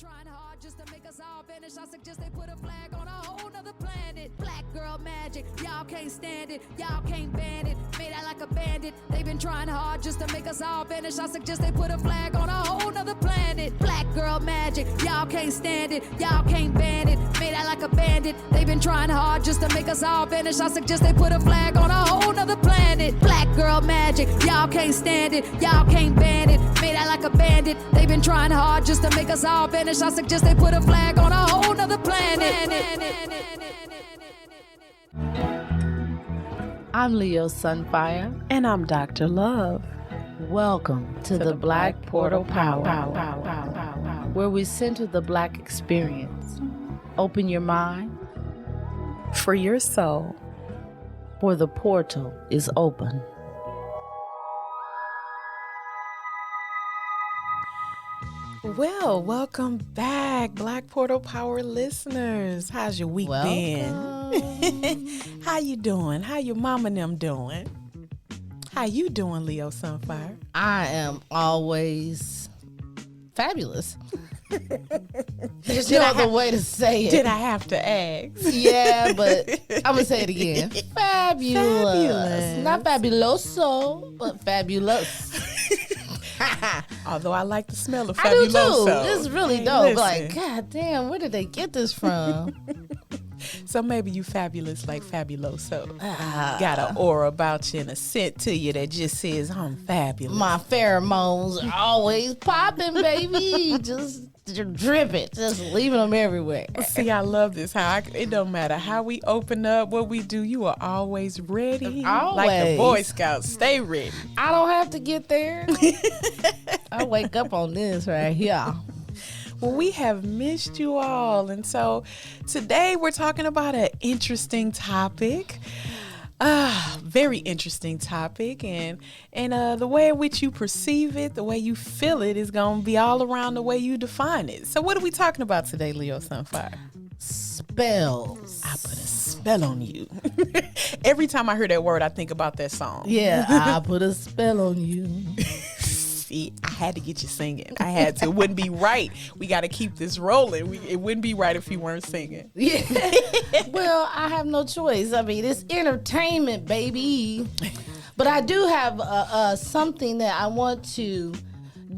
trying hard just to make us all vanish. I suggest they put a flag on a whole nother planet. Black girl magic, y'all can't stand it, y'all can't ban it. Made out like a bandit. They've been trying hard just to make us all vanish. I suggest they put a flag on a whole nother planet. Black girl magic, y'all can't stand it, y'all can't ban it. Made out like a bandit. They've been trying hard just to make us all vanish. I suggest they put a flag on a whole nother planet. Black girl magic, y'all can't stand it, y'all can't ban it. Made out like a bandit. They've been trying hard just to make us all vanish. I suggest they put a flag on a whole nother planet. I'm Leo Sunfire. And I'm Dr. Love. Welcome to the Black Portal Power, where we center the Black experience. Open your mind. Free your soul. For the portal is open. Well, welcome back, Black Portal Power listeners. How's your week been? How you doing? How your mama and them doing? How you doing, Leo Sunfire? I am always fabulous. There's no other way to say it. Did I have to ask? Yeah, but I'm going to say it again. Fabulous. Not fabuloso, but fabulous. Although I like the smell of I do fabuloso. too. It's really dope. Like, God damn, where did they get this from? So maybe you fabulous like fabuloso. Got an aura about you and a scent to you that just says I'm fabulous. My pheromones are always popping, baby. Just drip it. Just leaving them everywhere. See, I love this. It don't matter how we open up, what we do, you are always ready. Always. Like the Boy Scouts, stay ready. I don't have to get there. I wake up on this right here. Well, we have missed you all. And so today we're talking about an interesting topic. Very interesting topic. And the way in which you perceive it, the way you feel it is going to be all around the way you define it. So what are we talking about today, Leo Sunfire? Spells. I put a spell on you. Every time I hear that word, I think about that song. Yeah, I put a spell on you. See, I had to get you singing. I had to. It wouldn't be right. We got to keep this rolling. It wouldn't be right if you weren't singing. Yeah. Well, I have no choice. I mean, it's entertainment, baby. But I do have something that I want to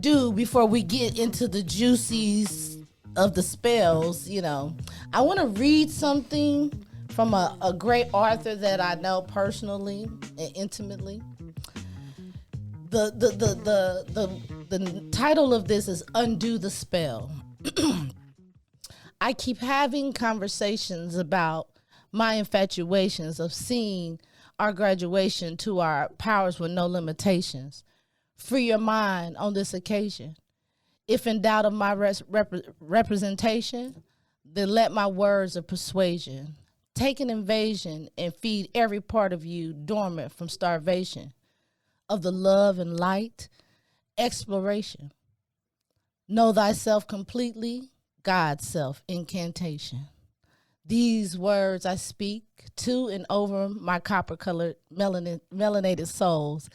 do before we get into the juicies of the spells. You know, I want to read something from a great author that I know personally and intimately. The title of this is Undo the Spell. I keep having conversations about my infatuations of seeing our graduation to our powers with no limitations. Free your mind on this occasion. If in doubt of my representation, then let my words of persuasion take an invasion and feed every part of you dormant from starvation. Of the love and light, exploration. Know thyself completely, God's self, incantation. These words I speak to and over my copper-colored melanated souls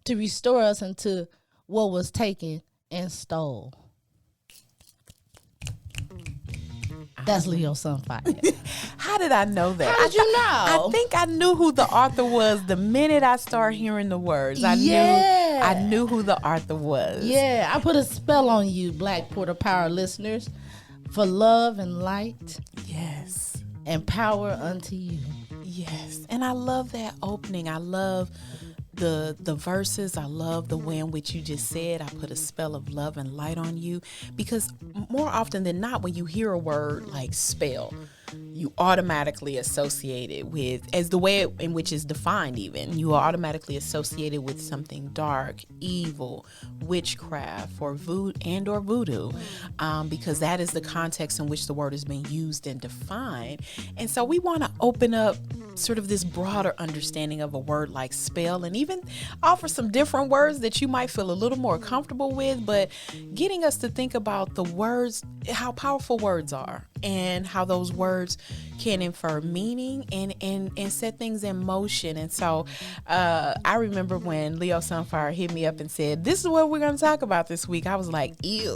to restore us into what was taken and stole. That's Leo Sunfire. How did I know that? How did you know? I think I knew who the author was the minute I started hearing the words. I knew who the author was. Yeah, I put a spell on you, Black Portal Power listeners, for love and light. Yes. And power unto you. Yes. And I love that opening. I love the verses. I love the way in which you just said, I put a spell of love and light on you, because more often than not, when you hear a word like spell, you automatically associate it with, as the way in which it's defined even, you are automatically associated with something dark, evil, witchcraft, or voodoo, because that is the context in which the word is being used and defined. And so we want to open up sort of this broader understanding of a word like spell, and even offer some different words that you might feel a little more comfortable with, but getting us to think about the words, how powerful words are, and how those words can infer meaning and set things in motion. And so I remember when Leo Sunfire hit me up and said, this is what we're going to talk about this week. I was like, ew.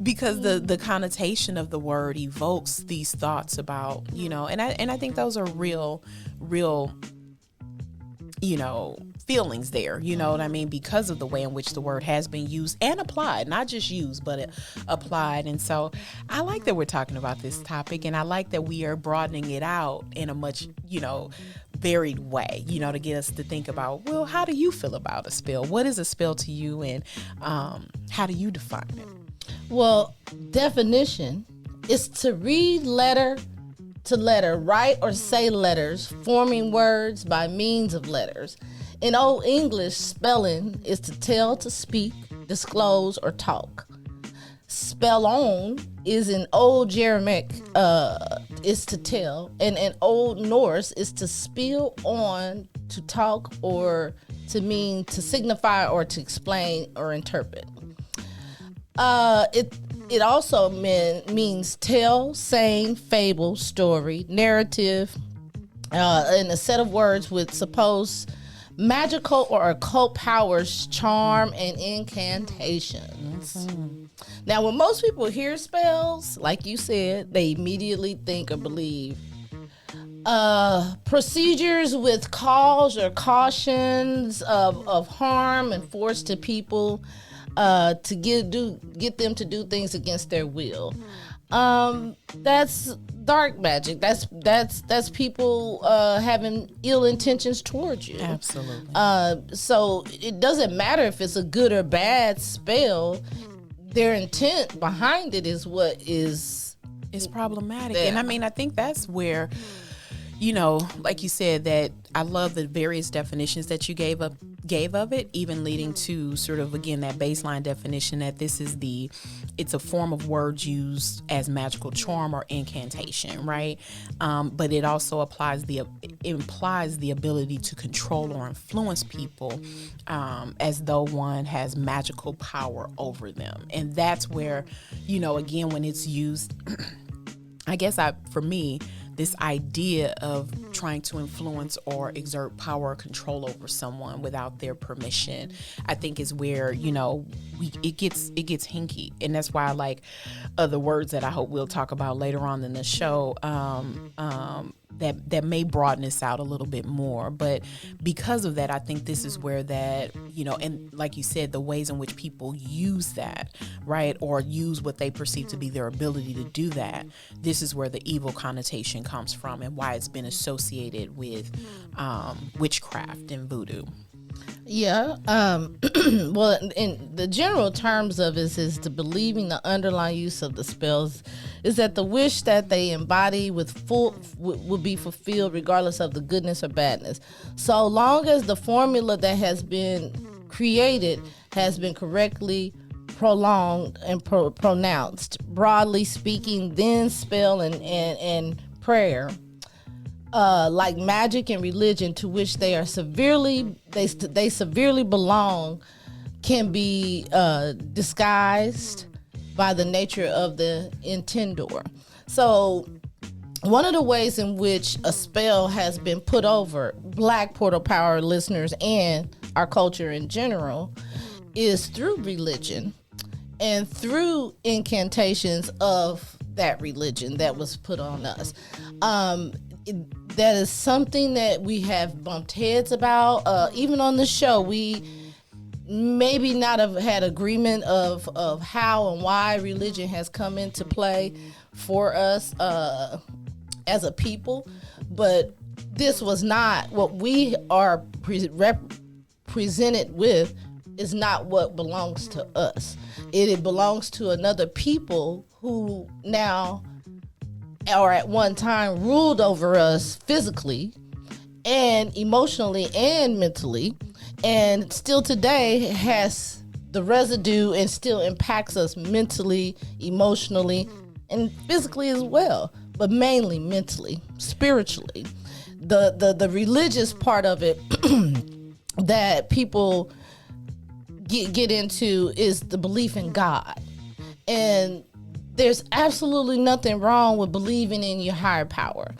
because the connotation of the word evokes these thoughts about, and I think those are real, feelings there, you know what I mean, because of the way in which the word has been used and applied, not just used, but applied. And so I like that we're talking about this topic, and I like that we are broadening it out in a much, varied way, to get us to think about, well, how do you feel about a spell? What is a spell to you, and how do you define it? Well, definition is to read letter to letter, write or say letters, forming words by means of letters. In Old English, spelling is to tell, to speak, disclose, or talk. Spell on is in Old Germanic, is to tell, and in Old Norse is to spill on, to talk, or to mean, to signify, or to explain or interpret. It also means tell, saying, fable, story, narrative, in a set of words with supposed magical or occult powers, charm, and incantations. Mm-hmm. Now, when most people hear spells, like you said, they immediately think or believe procedures with cause or cautions of harm and force to people, to get them to do things against their will. That's dark magic. That's people having ill intentions towards you. Absolutely. So it doesn't matter if it's a good or bad spell. Their intent behind it is what is problematic. there. And I mean, I think that's where, like you said, that I love the various definitions that you gave of it, even leading to sort of, again, that baseline definition that it's a form of words used as magical charm or incantation, right? But it also implies the ability to control or influence people, as though one has magical power over them. And that's where, again, when it's used, I guess for me, this idea of trying to influence or exert power or control over someone without their permission, I think is where, it gets hinky. And that's why I like other words that I hope we'll talk about later on in the show, that may broaden this out a little bit more. But because of that, I think this is where that, and like you said, the ways in which people use that, right, or use what they perceive to be their ability to do that, this is where the evil connotation comes from, and why it's been associated with witchcraft and voodoo. Yeah. Well, in the general terms of it is the believing the underlying use of the spells is that the wish that they embody will be fulfilled regardless of the goodness or badness. So long as the formula that has been created has been correctly prolonged and pronounced. Broadly speaking, then spell and prayer, like magic and religion, to which they severely belong, can be disguised by the nature of the intendor. So one of the ways in which a spell has been put over Black Portal Power listeners and our culture in general is through religion and through incantations of that religion that was put on us. That is something that we have bumped heads about. Even on the show, we maybe not have had agreement of how and why religion has come into play for us as a people. But this was not what we are presented with, is not what belongs to us. It belongs to another people who now, or at one time, ruled over us physically and emotionally and mentally, and still today has the residue and still impacts us mentally, emotionally, and physically as well, but mainly mentally, spiritually. The religious part of it that people get into is the belief in God. And there's absolutely nothing wrong with believing in your higher power.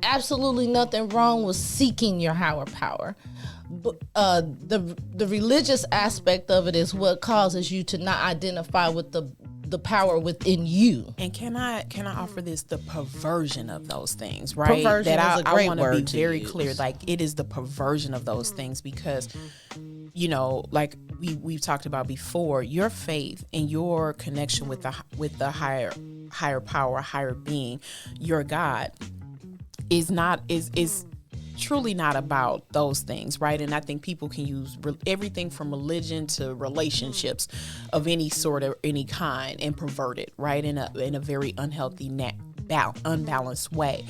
Absolutely nothing wrong with seeking your higher power. But the religious aspect of it is what causes you to not identify with the the power within you. And can I offer this, the perversion of those things, right? Perversion that is a great I want to be word to very use. clear. Like, it is the perversion of those things, because, you know, like we've talked about before, your faith and your connection with the higher power, higher being, your God, is truly not about those things, right? And I think people can use everything from religion to relationships of any sort or any kind and pervert it, right, in a very unhealthy, unbalanced way,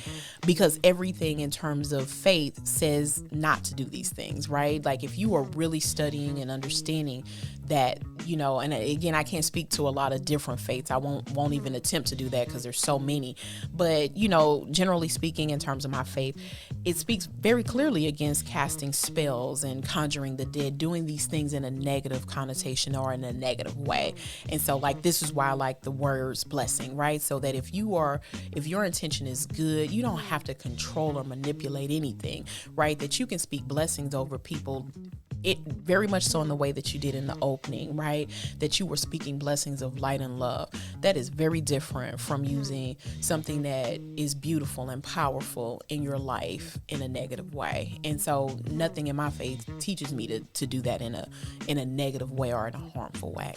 because everything in terms of faith says not to do these things, right? Like, if you are really studying and understanding that, you know, and again, I can't speak to a lot of different faiths. I won't even attempt to do that because there's so many. But, you know, generally speaking, in terms of my faith, it speaks very clearly against casting spells and conjuring the dead, doing these things in a negative connotation or in a negative way. And so, like, this is why I like the words blessing, right? So that if your intention is good, you don't have to control or manipulate anything, right? That you can speak blessings over people. It very much so in the way that you did in the opening, right? That you were speaking blessings of light and love. That is very different from using something that is beautiful and powerful in your life in a negative way. And so nothing in my faith teaches me to do that in a negative way or in a harmful way.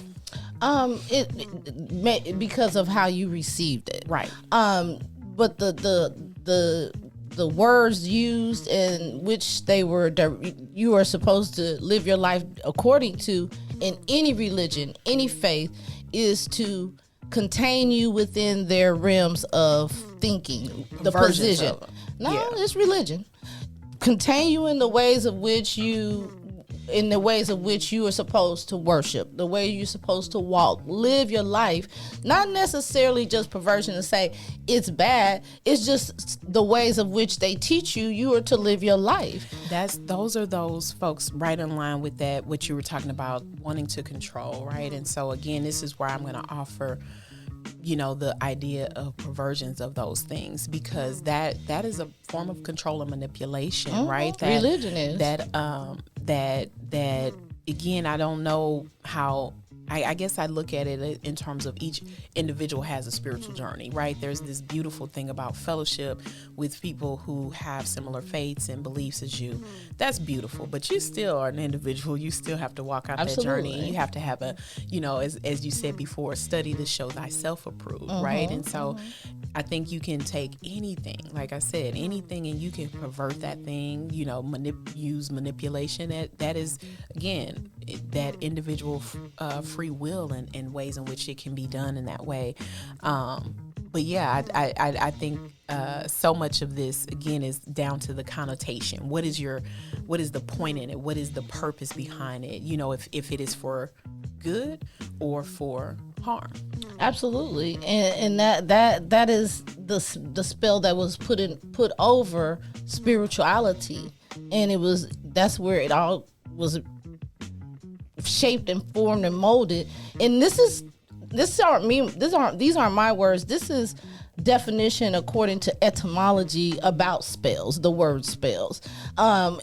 Because of how you received it, Right. But the words used in which you are supposed to live your life according to in any religion, any faith, is to contain you within their realms of thinking, the Versions position. of it. No, Yeah. it's religion. Contain you in the ways of which you are supposed to worship, the way you're supposed to walk, live your life. Not necessarily just perversion to say it's bad. It's just the ways of which they teach you are to live your life. Those are those folks right in line with that, what you were talking about, wanting to control, right? And so again, this is where I'm going to offer, you know, the idea of perversions of those things, because that is a form of control and manipulation, right? That religion is. That again, I don't know how. I guess I look at it in terms of each individual has a spiritual journey, right? There's this beautiful thing about fellowship with people who have similar faiths and beliefs as you. That's beautiful, but you still are an individual. You still have to walk out that journey. And you have to have a, you know, as you said before, study to show thyself approved, right? And so I think you can take anything, like I said, anything, and you can pervert that thing, you know, use manipulation. That is, again, that individual free will and ways in which it can be done in that way. But yeah, I think so much of this, again, is down to the connotation. What is the point in it? What is the purpose behind it? You know, if it is for good or for harm. Absolutely. And that is the spell that was put over spirituality. And that's where it all was shaped and formed and molded. And these aren't my words. This is definition according to etymology about spells. The word spells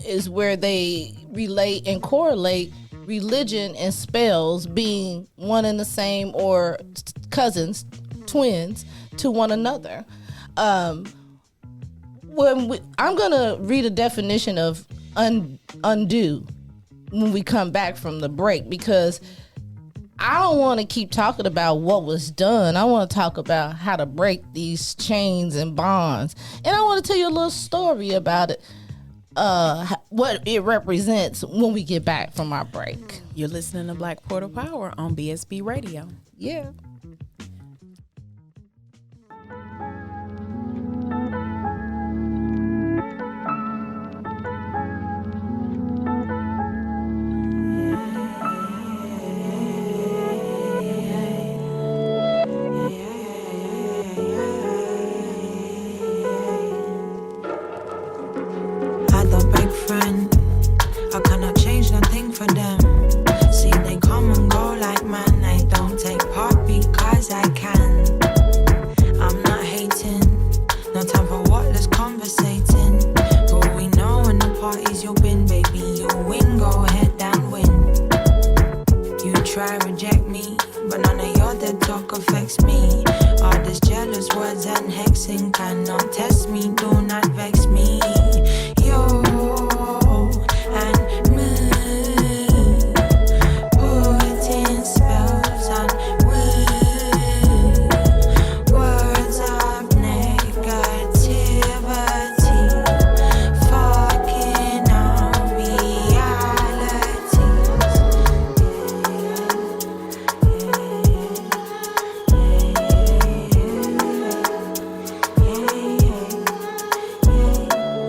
is where they relate and correlate religion and spells being one and the same, or cousins, twins to one another. I'm gonna read a definition of undo when we come back from the break, because I don't want to keep talking about what was done. I want to talk about how to break these chains and bonds. And I want to tell you a little story about it, what it represents when we get back from our break. You're listening to Black Portal Power on BSB Radio. Yeah. I cannot change nothing for them. See, they come and go like man. I don't take part because I can. I'm not hating, no time for what, let's conversating. But we know when the parties you've been, baby, you win, go ahead and win. You try reject me, but none of your dead talk affects me. All these jealous words and hexing cannot test me, do not vex me. You and me, putting spells on we. Words of negativity, fucking our realities.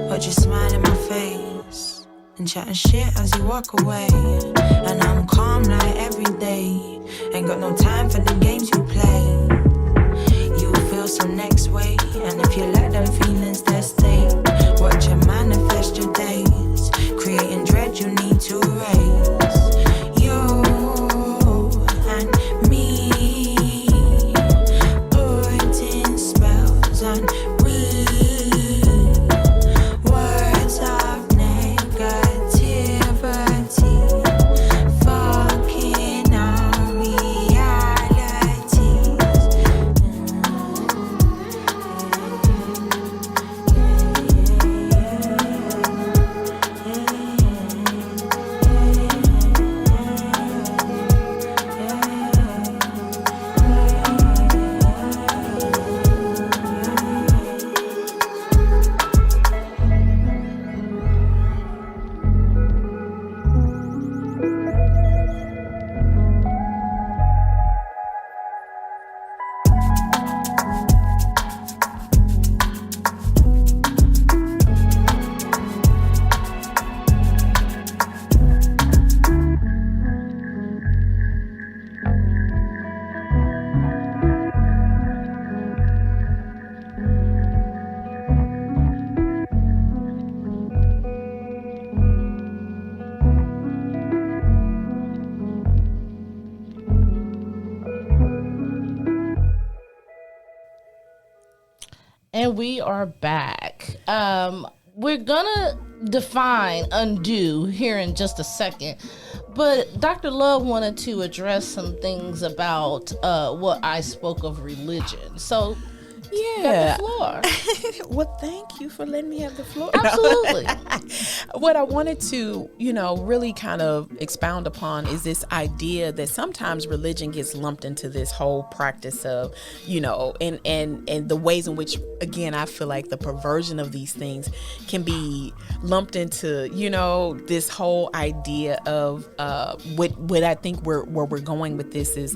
But you smile in my face and chatting shit as you walk away. And I'm calm like every day. Ain't got no time for the games you play. You feel some next way, and if you let them feelings there stay, watch you manifest your days, creating dread you need to erase. You and me, putting spells on we. Words of negativity, fucking our realities. And we are back. We're gonna define undo here in just a second, but Dr. Love wanted to address some things about what I spoke of religion. So Yeah. got the floor. Well, thank you for letting me have the floor. Absolutely. What I wanted to, really kind of expound upon is this idea that sometimes religion gets lumped into this whole practice of, and the ways in which, again, I feel like the perversion of these things can be lumped into, this whole idea of what I think where we're going with this is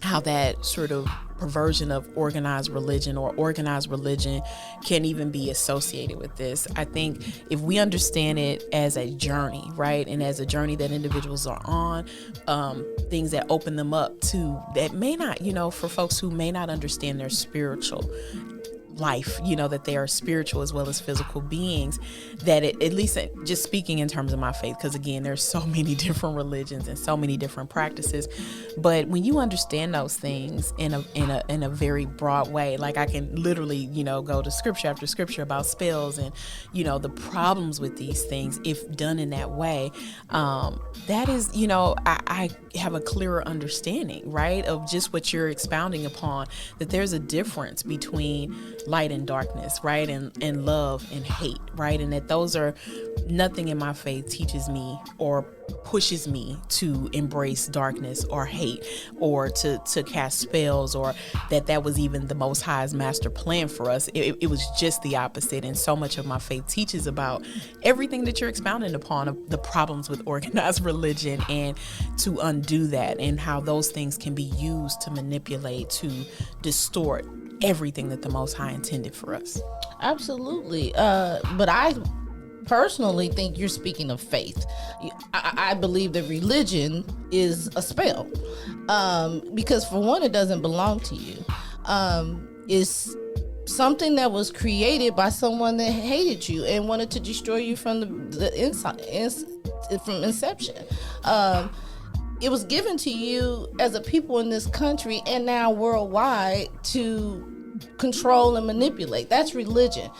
how that sort of perversion of organized religion or organized religion can even be associated with this. I think if we understand it as a journey, right, and as a journey that individuals are on, things that open them up to that may not, for folks who may not understand their spiritual life, that they are spiritual as well as physical beings, that it, at least just speaking in terms of my faith, because again, there's so many different religions and so many different practices, but when you understand those things in a very broad way, like I can literally, go to scripture after scripture about spells and, the problems with these things, if done in that way, that is, I have a clearer understanding, right, of just what you're expounding upon, that there's a difference between light and darkness, right, and love and hate, right, and that those are nothing in my faith teaches me or pushes me to embrace darkness or hate or to cast spells, or that was even the Most High's master plan for us. It was just the opposite. And so much of my faith teaches about everything that you're expounding upon, of the problems with organized religion, and to undo that, and how those things can be used to manipulate, to distort everything that the Most High intended for us. Absolutely. But I personally think you're speaking of faith. I believe that religion is a spell, because for one, it doesn't belong to you. It's something that was created by someone that hated you and wanted to destroy you from the inside, from inception. It was given to you as a people in this country and now worldwide to control and manipulate. That's religion.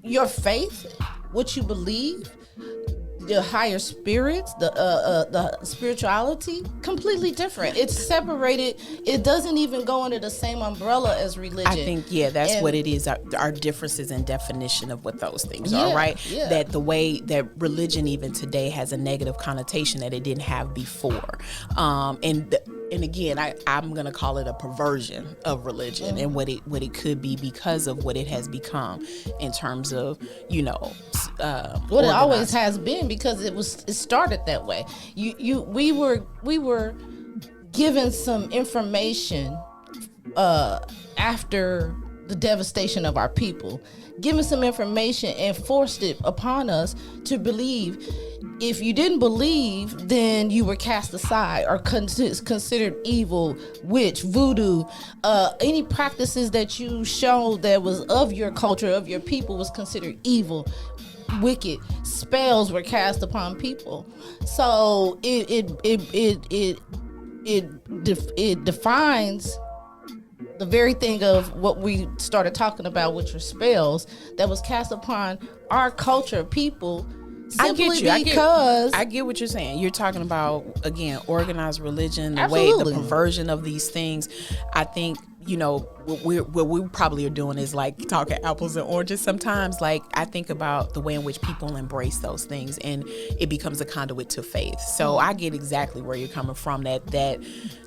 Your faith, what you believe, the higher spirits, the spirituality, completely different. It's separated. It doesn't even go under the same umbrella as religion. I think, that's what it is. Our differences in definition of what those things are, right? Yeah. That the way that religion even today has a negative connotation that it didn't have before. And again, I'm gonna call it a perversion of religion and what it could be because of what it has become in terms of, what it always has been, because it started that way. We were given some information after the devastation of our people, given some information and forced it upon us to believe. If you didn't believe, then you were cast aside or considered evil, witch, voodoo. Any practices that you showed that was of your culture, of your people, was considered evil, wicked. Spells were cast upon people. So it defines the very thing of what we started talking about, which were spells that was cast upon our culture, people. Simply because I get what you're saying. You're talking about, again, organized religion, the Absolutely. way, the perversion of these things. I think, what we probably are doing is like talking apples and oranges sometimes. Like, I think about the way in which people embrace those things and it becomes a conduit to faith. So I get exactly where you're coming from, that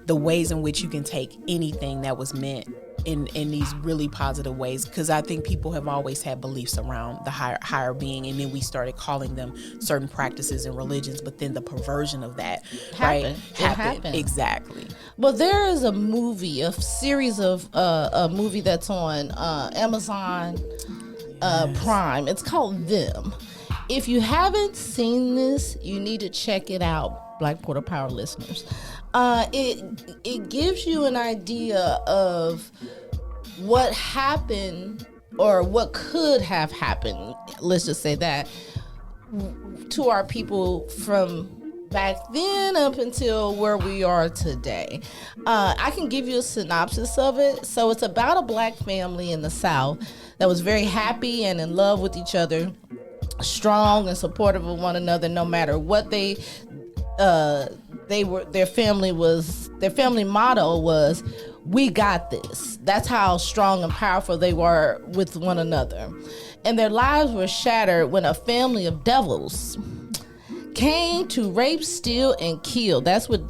the ways in which you can take anything that was meant in these really positive ways, because I think people have always had beliefs around the higher being, and then we started calling them certain practices and religions, but then the perversion of that happened. Exactly. Well, there is a series of a movie that's on Amazon Prime. It's called Them. If you haven't seen this, you need to check it out, Black Porter Power listeners. It gives you an idea of what happened or what could have happened, let's just say that, to our people from back then up until where we are today. I can give you a synopsis of it. So it's about a black family in the South that was very happy and in love with each other, strong and supportive of one another, no matter what their family motto was, "We got this." That's how strong and powerful they were with one another. And their lives were shattered when a family of devils came to rape, steal, and kill. That's what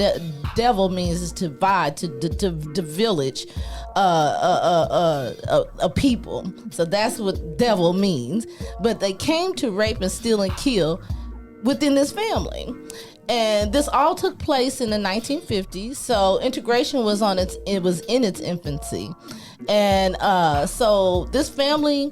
devil means, is to divide, to village a people. So that's what devil means. But they came to rape and steal and kill within this family. And this all took place in the 1950s. So integration was in its infancy. And so this family,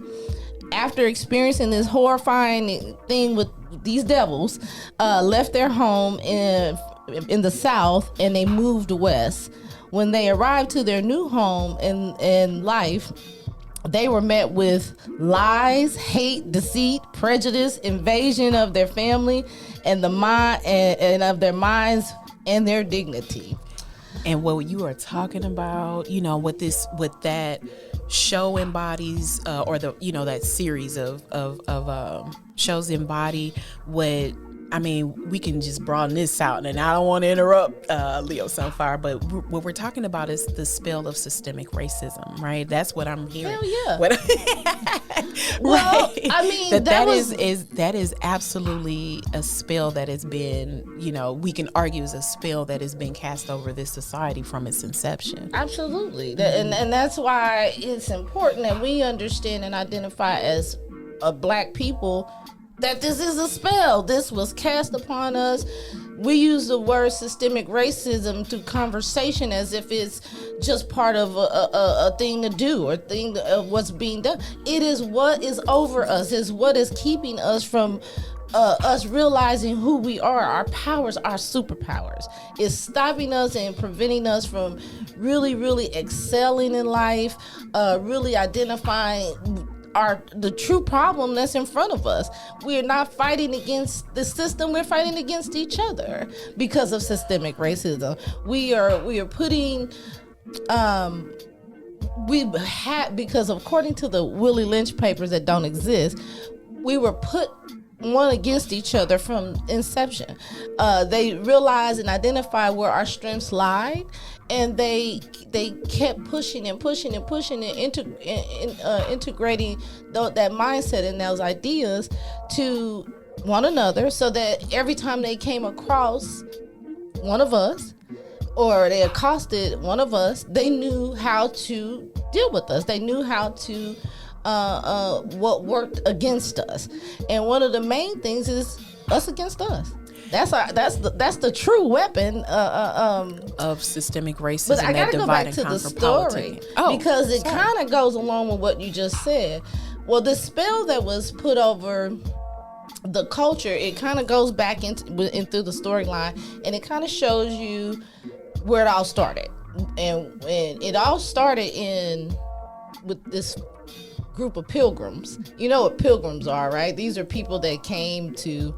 after experiencing this horrifying thing with these devils, left their home in the South and they moved west. When they arrived to their new home in life, they were met with lies, hate, deceit, prejudice, invasion of their family and the mind and of their minds and their dignity. And what you are talking about, what that show embodies, or that series of shows embody what. I mean, we can just broaden this out, and I don't want to interrupt Leo Sunfire, but what we're talking about is the spell of systemic racism, right? That's what I'm hearing. Hell yeah. Well, I mean, that is absolutely a spell that has been, we can argue is a spell that has been cast over this society from its inception. Absolutely. And that's why it's important that we understand and identify as a black people that this is a spell. This was cast upon us. We use the word systemic racism through conversation as if it's just part of a thing to do or thing of what's being done. It is what is over us. It's what is keeping us from us realizing who we are. Our powers, our superpowers. It's stopping us and preventing us from really, really excelling in life, really identifying the true problem that's in front of us. We are not fighting against the system, we're fighting against each other because of systemic racism. We are putting because according to the Willie Lynch papers that don't exist, we were put one against each other from inception. They realized and identified where our strengths lied, and they kept pushing and pushing and pushing and integrating that mindset and those ideas to one another, so that every time they came across one of us or they accosted one of us, they knew how to deal with us. They knew how to what worked against us. And one of the main things is us against us. That's the true weapon of systemic racism. But I gotta go back to the story because it kind of goes along with what you just said. Well, the spell that was put over the culture, it kind of goes back in through the storyline, and it kind of shows you where it all started. And it all started with this group of pilgrims. You know what pilgrims are, right? These are people that came to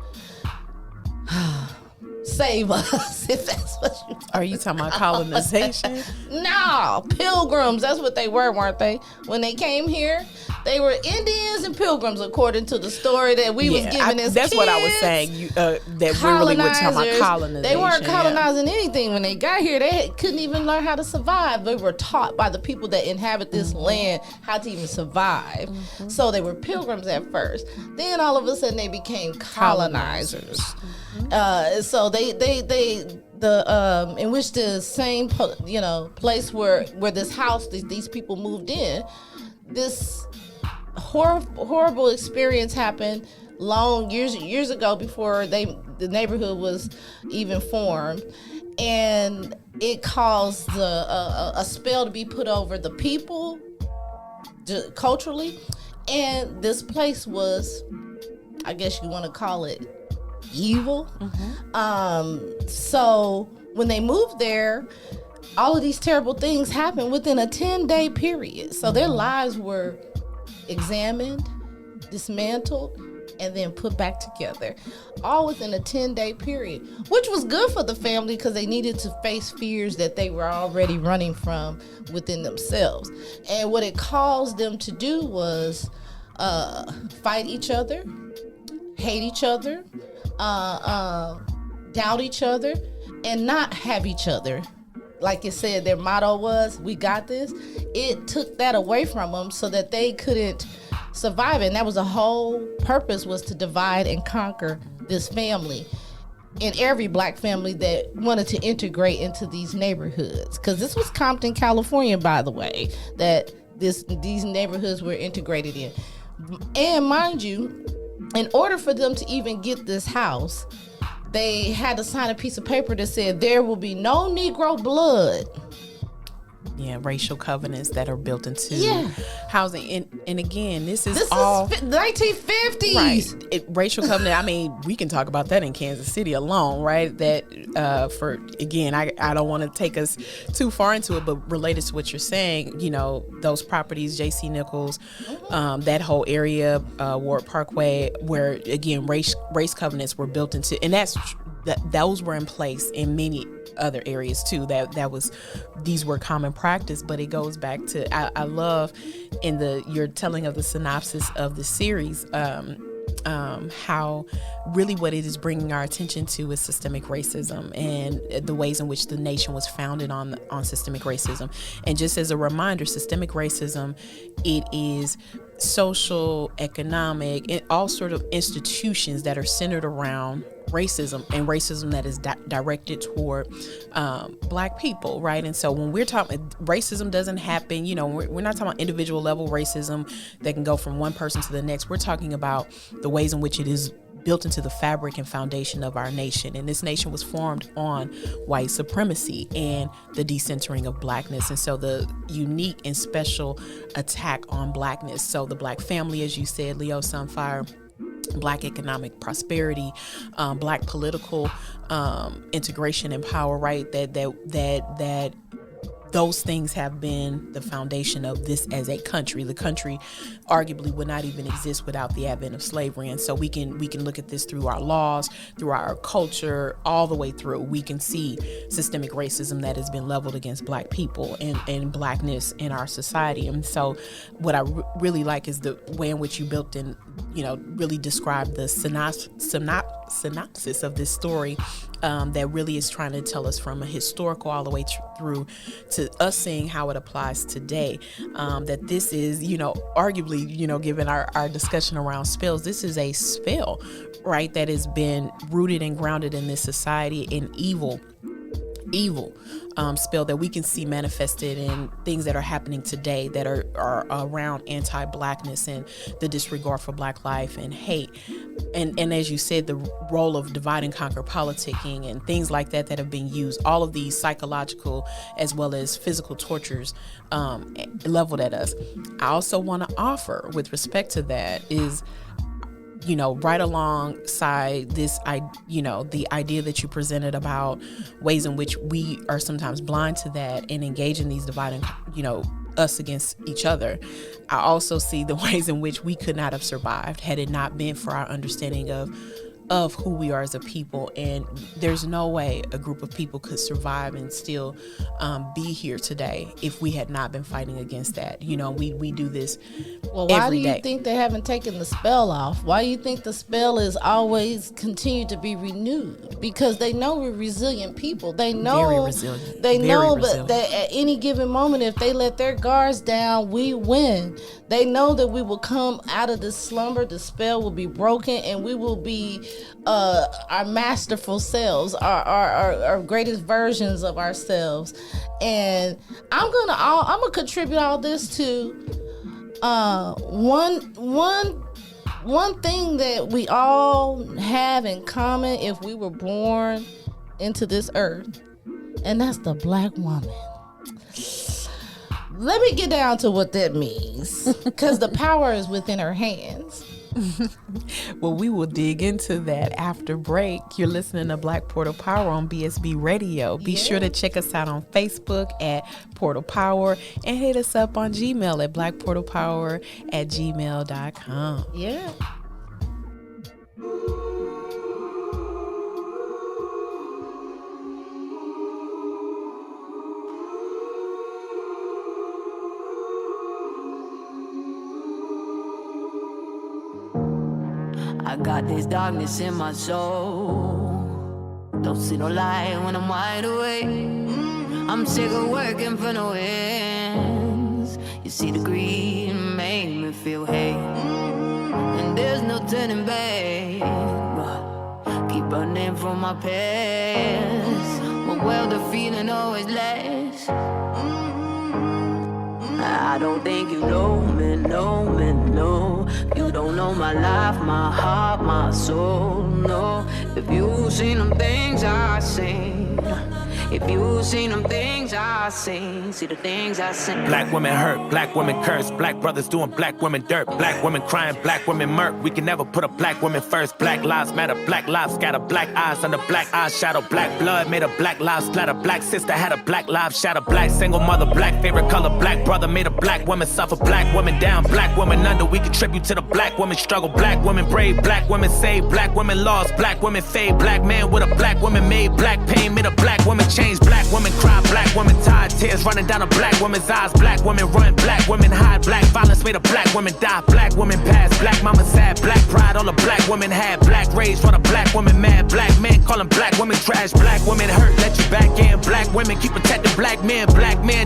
save us, if that's what you are. You talking about colonization? No, pilgrims. That's what they were, weren't they? When they came here, they were Indians and pilgrims, according to the story that we was given as that's kids. what I was saying. That we really were talking about colonization. They weren't colonizing anything when they got here. They couldn't even learn how to survive. They were taught by the people that inhabit this land how to even survive. So they were pilgrims at first. Then all of a sudden they became colonizers. So they in which the same place where this house these people moved in, this horrible experience happened years ago before the neighborhood was even formed, and it caused a spell to be put over the people culturally, and this place was, I guess you want to call it, evil. So when they moved there, all of these terrible things happened within a 10-day period. So their lives were examined, dismantled, and then put back together, all within a 10-day period, which was good for the family because they needed to face fears that they were already running from within themselves. And what it caused them to do was fight each other, hate each other, doubt each other, and not have each other. Like it said, their motto was, "We got this." It took that away from them so that they couldn't survive. And that was the whole purpose, was to divide and conquer this family and every black family that wanted to integrate into these neighborhoods. Because this was Compton, California, by the way, that these neighborhoods were integrated in. And mind you, in order for them to even get this house, they had to sign a piece of paper that said there will be no Negro blood. Yeah, racial covenants that are built into housing. And again, this is 1950s. Right. Racial covenant, I mean, we can talk about that in Kansas City alone, right? That I don't want to take us too far into it, but related to what you're saying, those properties, J.C. Nichols, that whole area, Ward Parkway, where again, race covenants were built into, and those were in place in many other areas too. These were common practice. But it goes back to, I love in your telling of the synopsis of the series, how really what it is bringing our attention to is systemic racism and the ways in which the nation was founded on systemic racism. And just as a reminder, systemic racism, it is social, economic, and all sort of institutions that are centered around racism, and racism that is directed toward black people, right? And so when we're talking, racism doesn't happen, we're not talking about individual level racism that can go from one person to the next. We're talking about the ways in which it is built into the fabric and foundation of our nation. And this nation was formed on white supremacy and the decentering of blackness. And so the unique and special attack on blackness. So the black family, as you said, Leo Sunfire, black economic prosperity, black political integration and power, right? That those things have been the foundation of this as a country. The country arguably would not even exist without the advent of slavery. And so we can look at this through our laws, through our culture, all the way through. We can see systemic racism that has been leveled against black people and blackness in our society. And so what I really like is the way in which you built in really describe the synopsis of this story that really is trying to tell us from a historical all the way through to us seeing how it applies today. That this is, arguably, given our discussion around spells, this is a spell, right, that has been rooted and grounded in this society in evil spell that we can see manifested in things that are happening today that are around anti-blackness and the disregard for black life and hate. And as you said, the role of divide and conquer politicking and things like that have been used, all of these psychological as well as physical tortures leveled at us. I also want to offer with respect to that is, right alongside this, the idea that you presented about ways in which we are sometimes blind to that and engage in these dividing, us against each other. I also see the ways in which we could not have survived had it not been for our understanding of who we are as a people. And there's no way a group of people could survive and still be here today if we had not been fighting against that. We do this why every do day. you think they haven't taken the spell off? Why do you think the spell is always continued to be renewed? Because they know we're resilient people. They know Very resilient. They Very know resilient. that at any given moment, if they let their guards down, we win. They know that we will come out of this slumber, the spell will be broken, and we will be our masterful selves, our greatest versions of ourselves. And I'm gonna contribute all this to one thing that we all have in common if we were born into this earth, and that's the black woman. Let me get down to what that means, because the power is within her hands. Well, we will dig into that after break. You're listening to Black Portal Power on BSB Radio. Be sure to check us out on Facebook at Portal Power and hit us up on Gmail at blackportalpower@gmail.com. Yeah. I got this darkness in my soul. Don't see no light when I'm wide awake. I'm sick of working for no ends. You see the greed make me feel hate, and there's no turning back. Keep running from my past, but well the feeling always lasts. I don't think you know me, no. You don't know my life, my heart, my soul, no. If you seen them things I seen, if you seen them things I seen, see the things I seen. Black women hurt, black women curse, black brothers doing black women dirt, black women crying, black women murk. We can never put a black woman first. Black lives matter, black lives scatter, black eyes under black eyes shadow, black blood made a black lives splatter, black sister had a black lives shatter, black single mother, black favorite color, black brother made a black woman suffer, black woman down, black woman under. We contribute to the black woman struggle, black woman brave, black woman saved, black women lost, black women fade, black man with a black woman made, black pain made a black woman change, black woman cry, black woman tired, tears running down a black woman's eyes, black women run, black women hide, black violence made a black woman die, black woman pass, black mama sad, black pride all the black women had, black rage for the black woman mad, black men calling black women trash, black women hurt, let you back in, black women keep protecting black men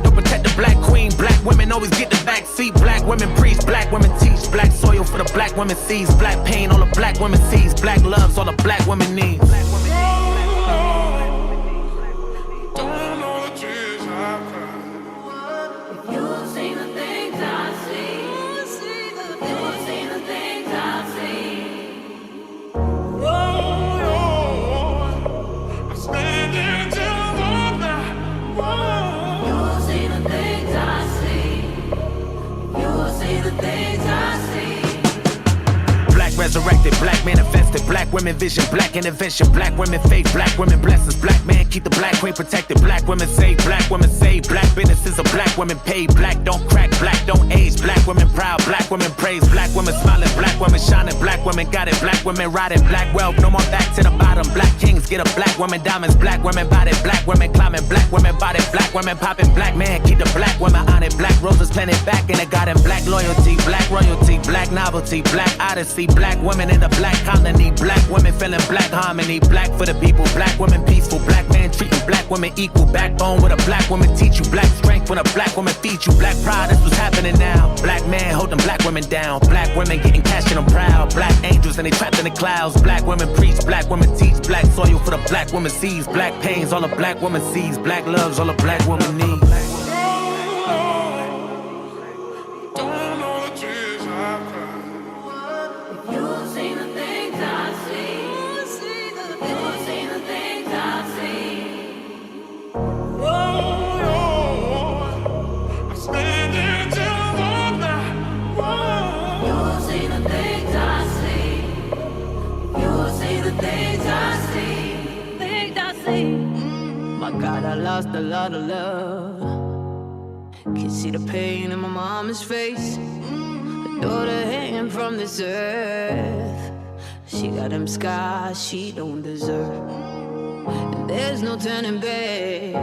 don't protect the black queen, black women always get the back seat, black women preach, black women teach, black soil for the black women sees, black pain all the black women sees, black loves all the black women need. Resurrected, black manifested, black women vision, black intervention, black women faith, black women bless us, black man keep the black queen protected, black women save, black businesses of black women paid, black don't crack, black don't age, black women proud, black women praise, black women smiling, black women shining, black women got it, black women riding, black wealth, no more back to the bottom, black kings get a black woman diamonds, black women body, black women climbing, black black women body, black women popping, black man keep the black women on it. Black roses planted back in the garden, black loyalty, black royalty, black novelty, black odyssey, black women in the black colony, black women feeling black harmony, black for the people, black women peaceful, black man treating black women equal, backbone with a black woman teach you, black strength when a black woman feed you, black pride, that's what's happening now. Black man holding black women down, black women getting cash and I'm proud, black angels and they trapped in the clouds, black women preach, black women teach, black soil for the black woman sees, black pains all the black woman sees, black loves all the black woman needs. God, I lost a lot of love. Can see the pain in my mama's face. Her daughter hanging from this earth. She got them scars she don't deserve. And there's no turning back.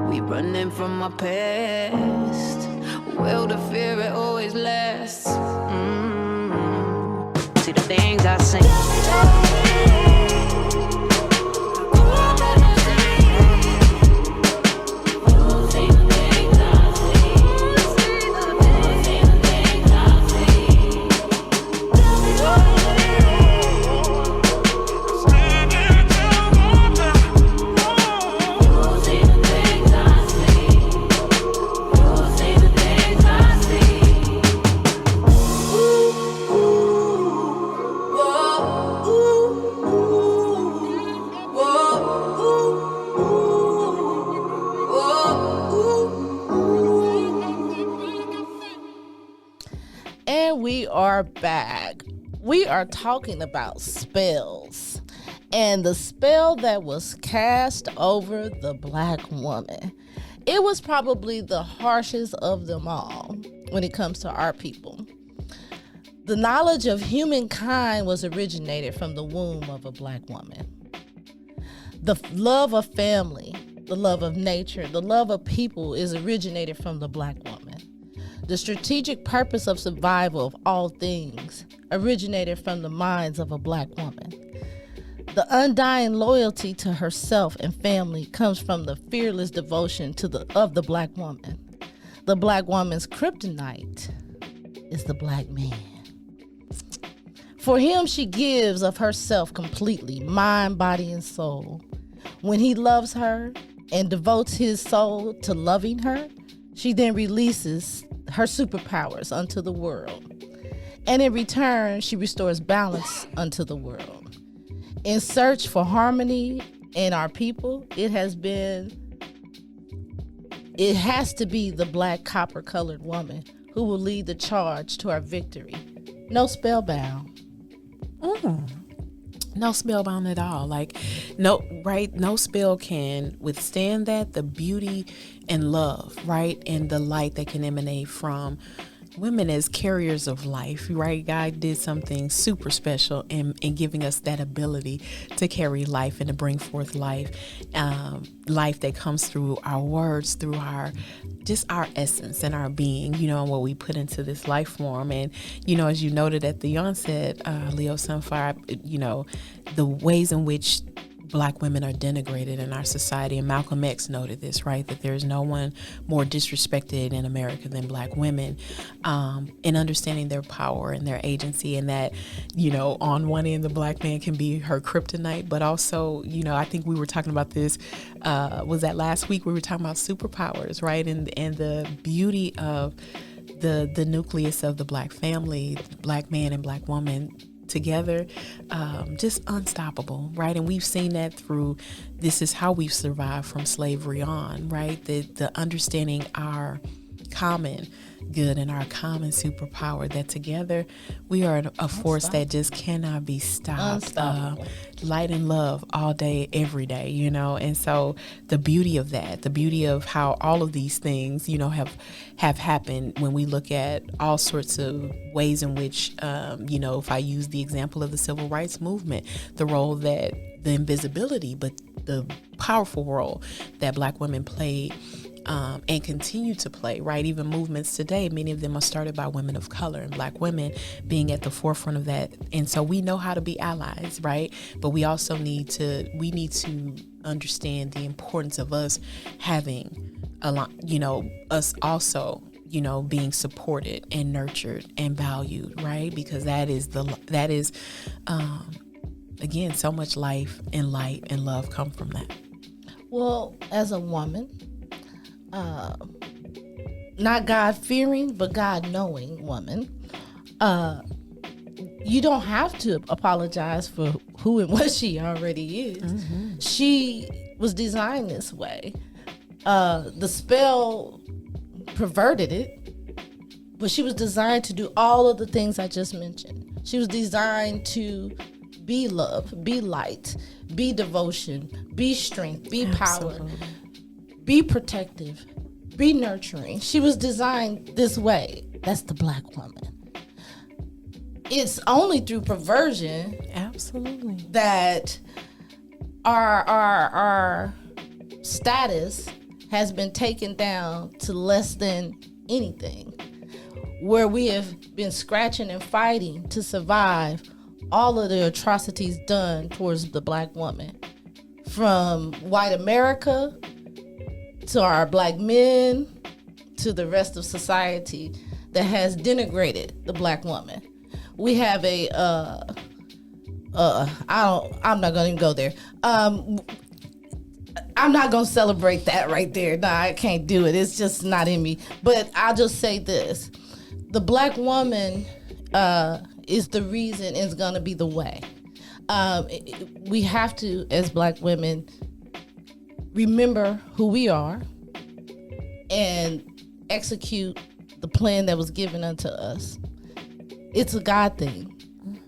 We running from our past. Well, the fear it always lasts. See the things I sing. We are back. We are talking about spells and the spell that was cast over the black woman. It was probably the harshest of them all when it comes to our people. The knowledge of humankind was originated from the womb of a black woman. The love of family, the love of nature, the love of people is originated from the black woman. The strategic purpose of survival of all things originated from the minds of a black woman. The undying loyalty to herself and family comes from the fearless devotion of the black woman. The black woman's kryptonite is the black man. For him, she gives of herself completely, mind, body, and soul. When he loves her and devotes his soul to loving her, she then releases her superpowers unto the world. And in return, she restores balance unto the world. In search for harmony in our people, it has to be the black copper-colored woman who will lead the charge to our victory. No spellbound. No spellbound at all. No spell can withstand that. The beauty and love, right? And the light that can emanate from women as carriers of life, right? God did something super special in giving us that ability to carry life and to bring forth life, life that comes through our words, through our essence and our being, and what we put into this life form. And, as you noted at the onset, Leo Sunfire, the ways in which Black women are denigrated in our society, and Malcolm X noted this, right, that there's no one more disrespected in America than Black women, in understanding their power and their agency, and that, on one end the Black man can be her kryptonite, but also, I think we were talking about this, was that last week we were talking about superpowers, right, and the beauty of the nucleus of the Black family, Black man and Black woman together, just unstoppable, right? And we've seen that through, this is how we've survived from slavery on, right? The understanding our common good and our common superpower, that together we are a force that just cannot be stopped. Light and love all day, every day, you know. And so the beauty of that, the beauty of how all of these things, you know, have happened when we look at all sorts of ways in which, you know, if I use the example of the civil rights movement, the role that the invisibility, but the powerful role that Black women played and continue to play, right? Even movements today, many of them are started by women of color, and Black women being at the forefront of that. And so we know how to be allies, right? But we also need to understand the importance of us having a lot, you know, us also, you know, being supported and nurtured and valued, right? Because that is again, so much life and light and love come from that. Well, as a woman, not God-fearing, but God-knowing woman, you don't have to apologize for who and what she already is. Mm-hmm. She was designed this way. The spell perverted it, but she was designed to do all of the things I just mentioned. She was designed to be love, be light, be devotion, be strength, be power, be protective, be nurturing. She was designed this way. That's the Black woman. It's only through perversion, absolutely, that our status has been taken down to less than anything, where we have been scratching and fighting to survive all of the atrocities done towards the Black woman, from white America to our Black men to the rest of society that has denigrated the Black woman. We have I'm not going to go there. I'm not going to celebrate that right there. No, I can't do it. It's just not in me. But I'll just say this. The Black woman is the reason, it's going to be the way. We have to, as Black women, remember who we are and execute the plan that was given unto us. It's a God thing.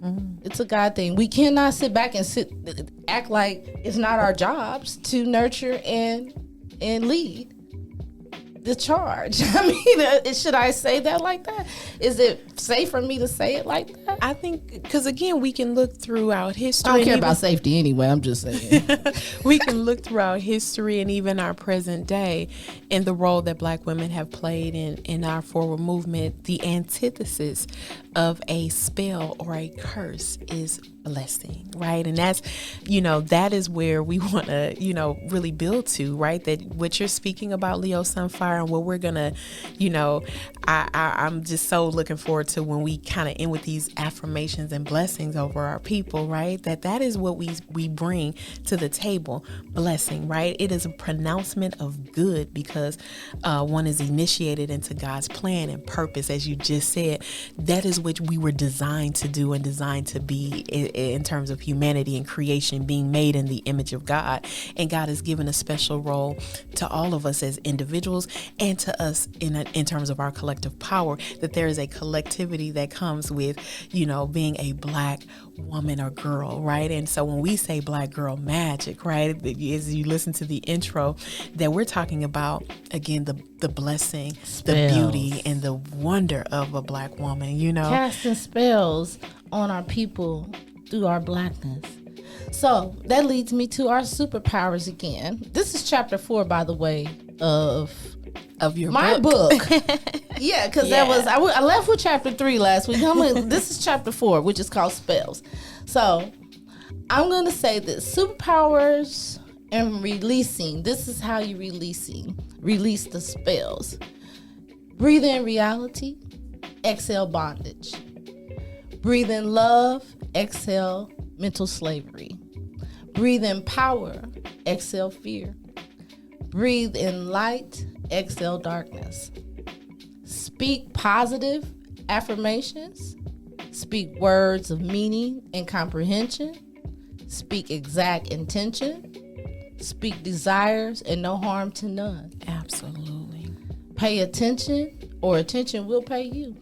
Mm-hmm. It's a God thing. We cannot sit back and act like it's not our jobs to nurture and lead the charge. I mean, should I say that like that? Is it safe for me to say it like that? I think, because again, we can look throughout history. I don't care about safety anyway. I'm just saying. We can look throughout history and even our present day in the role that Black women have played in our forward movement. The antithesis of a spell or a curse is blessing, right? And that's, you know, that is where we want to, you know, really build to, right? That what you're speaking about, Leo Sunfire, and what we're gonna, you know, I'm just so looking forward to when we kind of end with these affirmations and blessings over our people, right? That is what we bring to the table, blessing, right? It is a pronouncement of good because one is initiated into God's plan and purpose, as you just said. That is what we were designed to do and designed to be in terms of humanity and creation, being made in the image of God. And God has given a special role to all of us as individuals and to us in terms of our collective power, that there is a collectivity that comes with, you know, being a Black woman or girl, right? And so when we say Black girl magic, right, as you listen to the intro, that we're talking about, again, the blessing, spells, the beauty, and the wonder of a Black woman, you know. Casting spells on our people through our Blackness. So that leads me to our superpowers again. This is chapter 4, by the way, of your book. Yeah, because that was I left with chapter 3 last week. This is chapter 4, which is called spells. So I'm going to say this: superpowers and releasing. This is how you release the spells. Breathe in reality, exhale bondage. Breathe in love, exhale mental slavery. Breathe in power, exhale fear. Breathe in light, exhale darkness. Speak positive affirmations. Speak words of meaning and comprehension. Speak exact intention. Speak desires and no harm to none. Absolutely. Pay attention, or attention will pay you.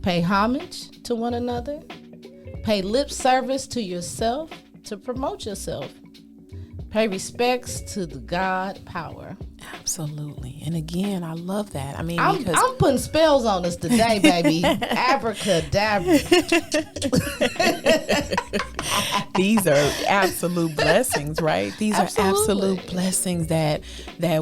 Pay homage to one another. Pay lip service to yourself to promote yourself. Pay respects to the God power. Absolutely. And again, I love that. I mean, I'm putting spells on us today, baby. Abracadabra. These are absolute blessings, right? These Absolutely. are absolute blessings that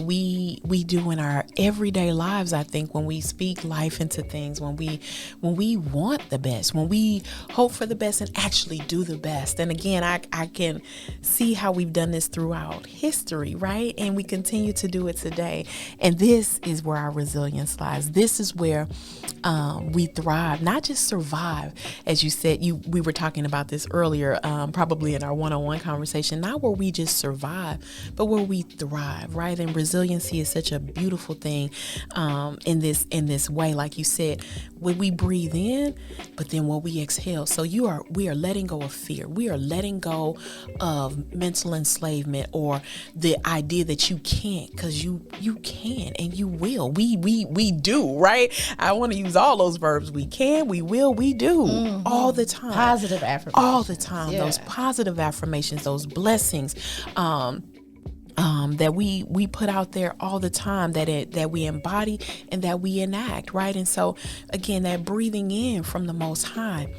we do in our everyday lives. I think when we speak life into things, when we want the best, when we hope for the best and actually do the best. And again, I can see how we've done this throughout history, right? And we continue to do it today. And this is where our resilience lies. This is where we thrive, not just survive. As you said, we were talking about this earlier, probably in our one-on-one conversation, not where we just survive, but where we thrive, right? And resiliency is such a beautiful thing in this way, like you said, when we breathe in, but then when we exhale. So we are letting go of fear. We are letting go of mental enslavement or the idea that you can't, because you can and you will. We do, right? I want to use all those verbs. We can, we will, we do, all the time. Positive affirmations. All the time. Yeah. Those positive affirmations, those blessings that we put out there all the time, that we embody and that we enact, right? And so again, that breathing in from the Most High.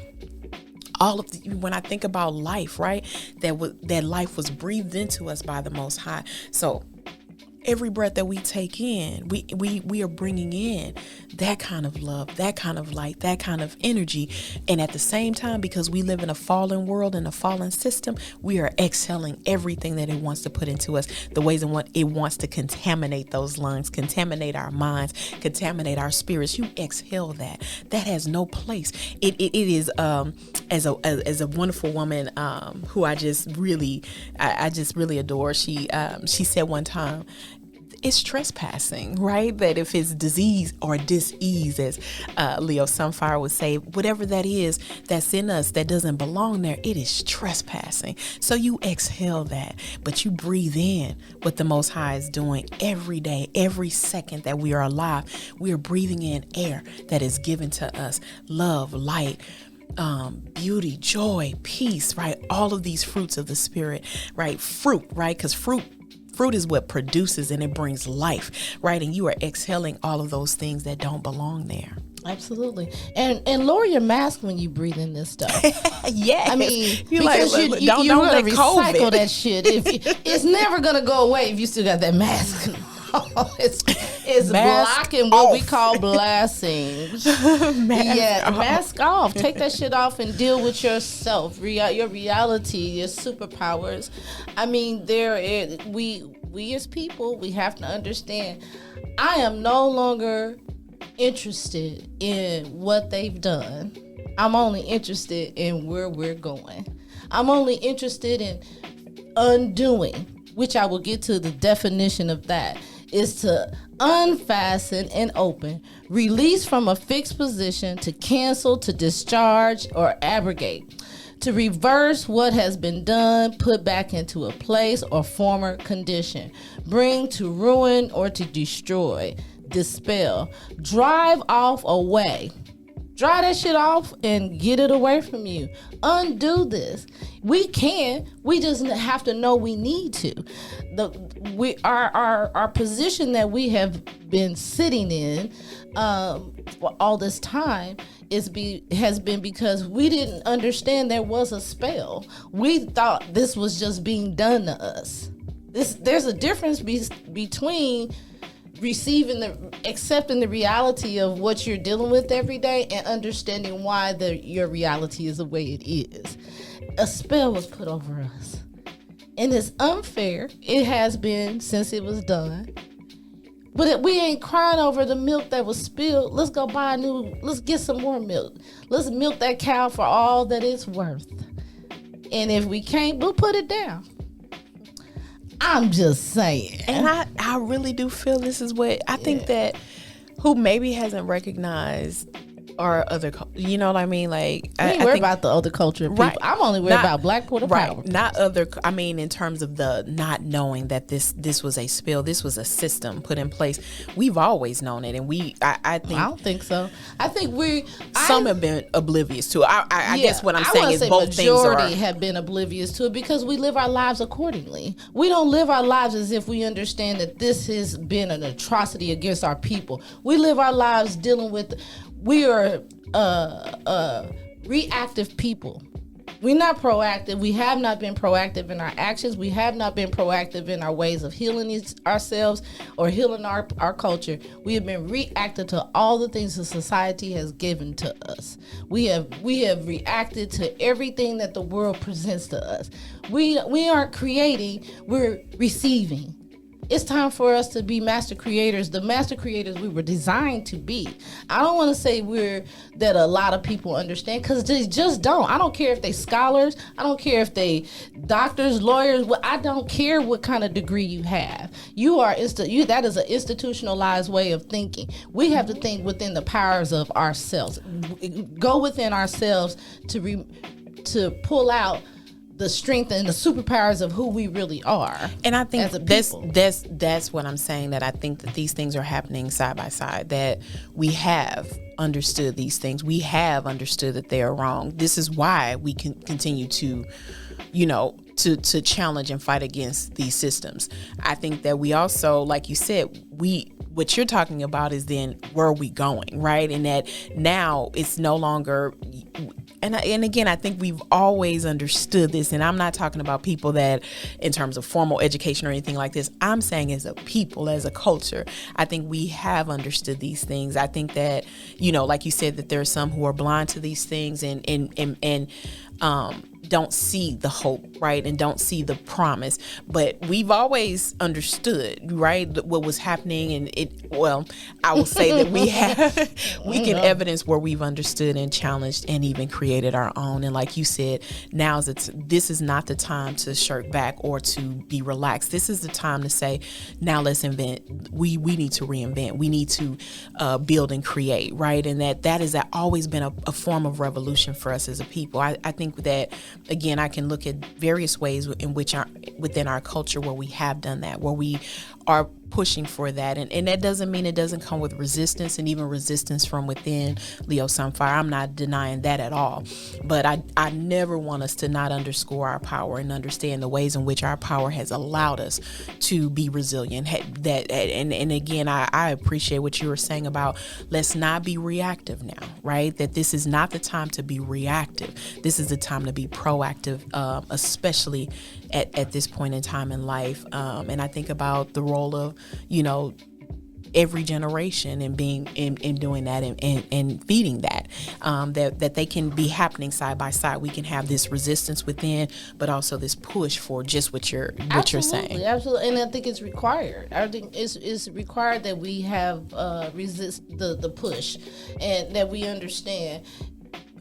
All of when I think about life, right? That life was breathed into us by the Most High. So every breath that we take in, we are bringing in that kind of love, that kind of light, that kind of energy. And at the same time, because we live in a fallen world and a fallen system, we are exhaling everything that it wants to put into us, the ways in what it wants to contaminate those lungs, contaminate our minds, contaminate our spirits. You exhale that. That has no place. It is as a wonderful woman who I just really adore. She said one time, it's trespassing, right? That if it's disease or dis-ease, as Leo Sunfire would say, whatever that is that's in us that doesn't belong there, it is trespassing. So you exhale that, but you breathe in what the Most High is doing every day, every second that we are alive. We are breathing in air that is given to us, love, light, beauty, joy, peace, right? All of these fruits of the Spirit, right? Fruit, right? Because fruit is what produces and it brings life, right? And you are exhaling all of those things that don't belong there. Absolutely. And lower your mask when you breathe in this stuff. Yeah. I mean, you're because like, you're don't gonna let recycle COVID. that shit. It's never gonna go away if you still got that mask. It's Mask blocking what we off. call blessings. Mask off. Take that shit off and deal with yourself, your reality, your superpowers. I mean, we as people, we have to understand. I am no longer interested in what they've done. I'm only interested in where we're going. I'm only interested in undoing, which I will get to the definition of that, is to unfasten and open, release from a fixed position, to cancel, to discharge, or abrogate, to reverse what has been done, put back into a place or former condition, bring to ruin or to destroy, dispel, drive off away. Dry that shit off and get it away from you. Undo this. We can. We just have to know we need to. Our position that we have been sitting in for all this time has been because we didn't understand there was a spell. We thought this was just being done to us. There's a difference between accepting the reality of what you're dealing with every day and understanding why your reality is the way it is. A spell was put over us, and it's unfair. It has been since it was done. But we ain't crying over the milk that was spilled. Let's go buy let's get some more milk. Let's milk that cow for all that it's worth. And if we can't, we'll put it down. I'm just saying. And I really do feel this is what I think that who maybe hasn't recognized or other, you know what I mean? Like, We ain't worried about the other culture of people. Right. I'm only worried about Black people right, power. not other. I mean, in terms of the not knowing that this was a spill, this was a system put in place. We've always known it, and I think I don't think so. I think some have been oblivious to it. I guess what I'm saying wanna is say both things majority are. have been oblivious to it because we live our lives accordingly. We don't live our lives as if we understand that this has been an atrocity against our people. We live our lives dealing with. We are reactive people. We're not proactive. We have not been proactive in our actions. We have not been proactive in our ways of healing ourselves or healing our culture. We have been reactive to all the things that society has given to us. We have reacted to everything that the world presents to us. We aren't creating, we're receiving. It's time for us to be master creators, the master creators we were designed to be. I don't want to say that a lot of people understand, because they just don't. I don't care if they scholars. I don't care if they doctors, lawyers. I don't care what kind of degree you have. That is an institutionalized way of thinking. We have to think within the powers of ourselves. Go within ourselves to pull out the strength and the superpowers of who we really are. And I think as a people. that's what I'm saying, that I think that these things are happening side by side, that we have understood these things. We have understood that they are wrong. This is why we can continue to, to challenge and fight against these systems. I think that we also, like you said, what you're talking about is then where are we going, right? And that now it's no longer, and again, I think we've always understood this, and I'm not talking about people that in terms of formal education or anything like this. I'm saying as a people, as a culture, I think we have understood these things. I think that, like you said, that there are some who are blind to these things and don't see the hope, right? And don't see the promise. But we've always understood, right, what was happening. And I will say that we can evidence where we've understood and challenged and even created our own. And like you said, this is not the time to shirk back or to be relaxed. This is the time to say, now let's invent. We need to reinvent. We need to build and create, right? And that has always been a form of revolution for us as a people. I think that, again, I can look at various ways in which within our culture where we have done that, where we are pushing for that. And that doesn't mean it doesn't come with resistance, and even resistance from within. Leo Sunfire, I'm not denying that at all. But I never want us to not underscore our power and understand the ways in which our power has allowed us to be resilient. And again, I appreciate what you were saying about let's not be reactive now, right? That this is not the time to be reactive. This is the time to be proactive, especially at this point in time in life. And I think about the role of, every generation and being in doing that and feeding that they can be happening side by side. We can have this resistance within, but also this push for just what you're saying. Absolutely, and I think it's required. I think it's required that we have resist the push, and that we understand.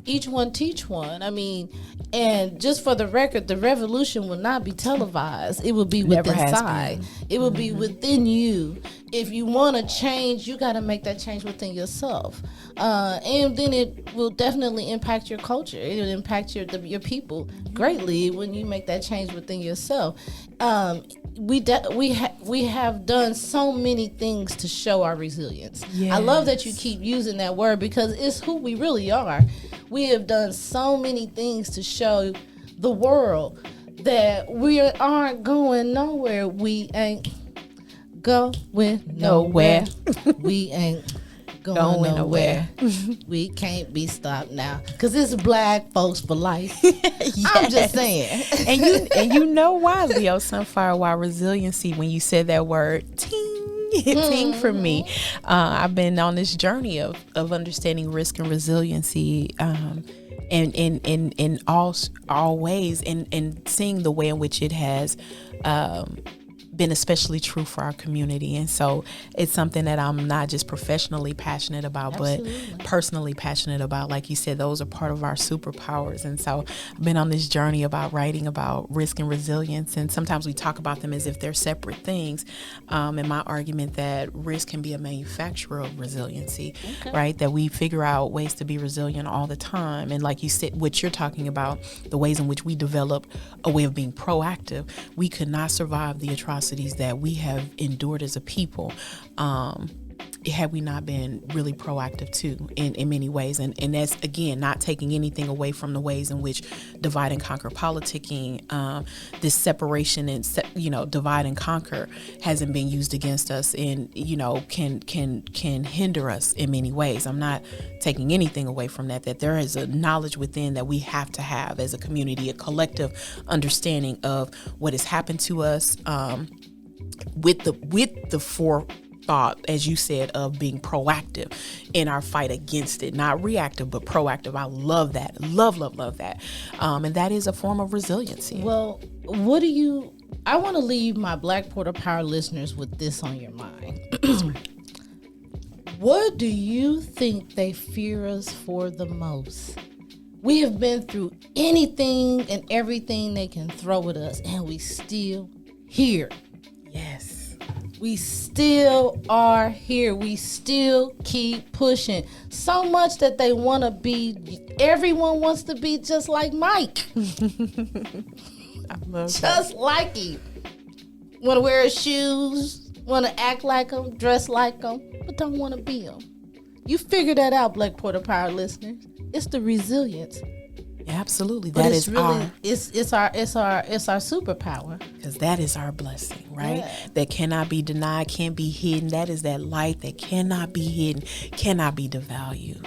Each one teach one. I mean, and just for the record, the revolution will not be televised. It will be within inside. It will be within you. If you want to change, you got to make that change within yourself, and then it will definitely impact your culture. It will impact your people greatly when you make that change within yourself. We have done so many things to show our resilience. Yes. I love that you keep using that word because it's who we really are. We have done so many things to show the world that we aren't going nowhere. We ain't going nowhere. We ain't going nowhere. We can't be stopped now because it's Black folks for life. Yes. I'm just saying. And you know why, Leo Sunfire, why resiliency, when you said that word, ting for me. I've been on this journey of understanding risk and resiliency, and in all ways, and seeing the way in which it has been especially true for our community. And so it's something that I'm not just professionally passionate about, Absolutely. but personally passionate about. Like you said, those are part of our superpowers. And so I've been on this journey about writing about risk and resilience. And sometimes we talk about them as if they're separate things. And my argument that risk can be a manufacturer of resiliency, right? That we figure out ways to be resilient all the time. And like you said, what you're talking about, the ways in which we develop a way of being proactive, we could not survive the atrocities that we have endured as a people had we not been really proactive too in many ways. And that's, again, not taking anything away from the ways in which divide and conquer politicking, this separation and divide and conquer hasn't been used against us and can hinder us in many ways. I'm not taking anything away from that there is a knowledge within that we have to have as a community, a collective understanding of what has happened to us, with the forethought, as you said, of being proactive in our fight against it, not reactive, but proactive. I love that. Love that. And that is a form of resiliency. Well, I want to leave my Black Porter Power listeners with this on your mind. What do you think they fear us for the most? We have been through anything and everything they can throw at us, and we still here. Yes. We still are here. We still keep pushing. So much that they want to be, everyone wants to be just like Mike. I love Just like him. Want to wear his shoes, want to act like him, dress like him, but don't want to be him. You figure that out, Black Porter Power listeners. It's the resilience. Yeah, absolutely. But That it's is really our, it's our superpower. because that is our blessing, right? Yeah. That cannot be denied, can't be hidden. That is that light that cannot be hidden, cannot be devalued.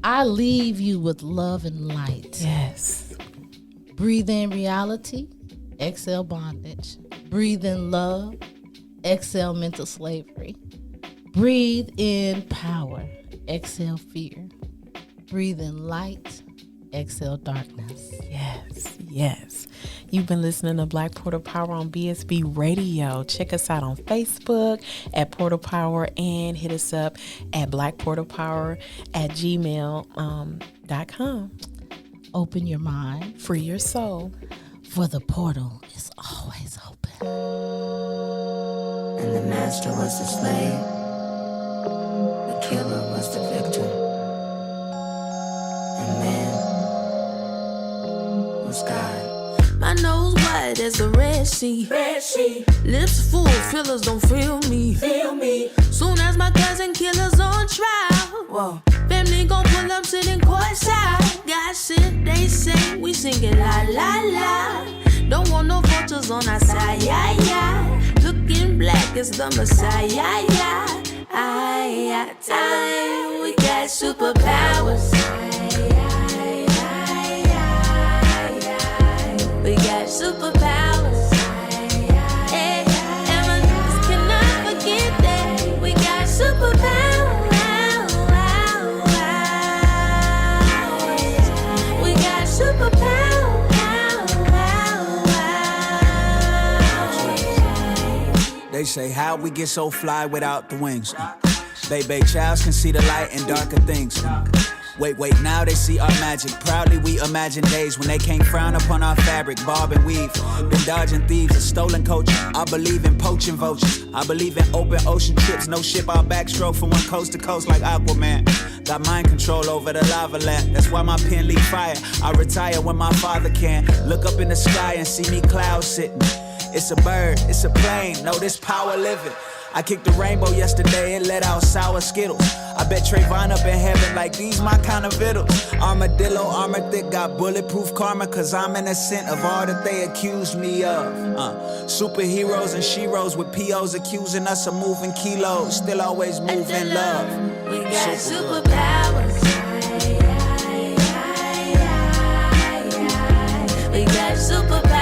I leave you with love and light. Yes. Breathe in reality, exhale bondage. Breathe in love, exhale mental slavery. Breathe in power, exhale fear. Breathe in light, exhale darkness. Yes. You've been listening to Black Porter Power on BSB Radio. Check us out on Facebook at Porter Power and hit us up at blackporterpower@gmail.com. Open your mind, Free your soul. for the portal is always open. And the master was the slave, the killer was the victim, and man was God. My nose wide as the Red Sea. Lips full, fillers don't feel me. Soon as my cousin killer's on trial, whoa, family gon' pull up sitting courtside. God sent, they say, we singing la la la. Don't want no vultures on our side, yeah. Looking black as the Messiah, yeah. We got superpowers. We got superpowers. Hey, and my niggas cannot forget that. We got superpowers. We got superpowers. They say, how we get so fly without the wings? Baby childs can see the light in darker things. Wait, now they see our magic. Proudly we imagine days when they can't frown upon our fabric, bob and weave. Been dodging thieves and stolen coaches. I believe in poaching vultures. I believe in open ocean trips. No ship, I'll backstroke from one coast to coast like Aquaman. Got mind control over the lava lamp. That's why my pen leak fire. I retire when my father can. Look up in the sky and see me cloud sitting. It's a bird, it's a plane. No, this power living. I kicked the rainbow yesterday and let out sour Skittles. I bet Trayvon up in heaven like these my kind of vittles. Armadillo, armor thick, got bulletproof karma, cause I'm innocent of all that they accused me of. Superheroes and sheroes with POs accusing us of moving kilos. Still always moving love. We got superpowers. We got superpowers.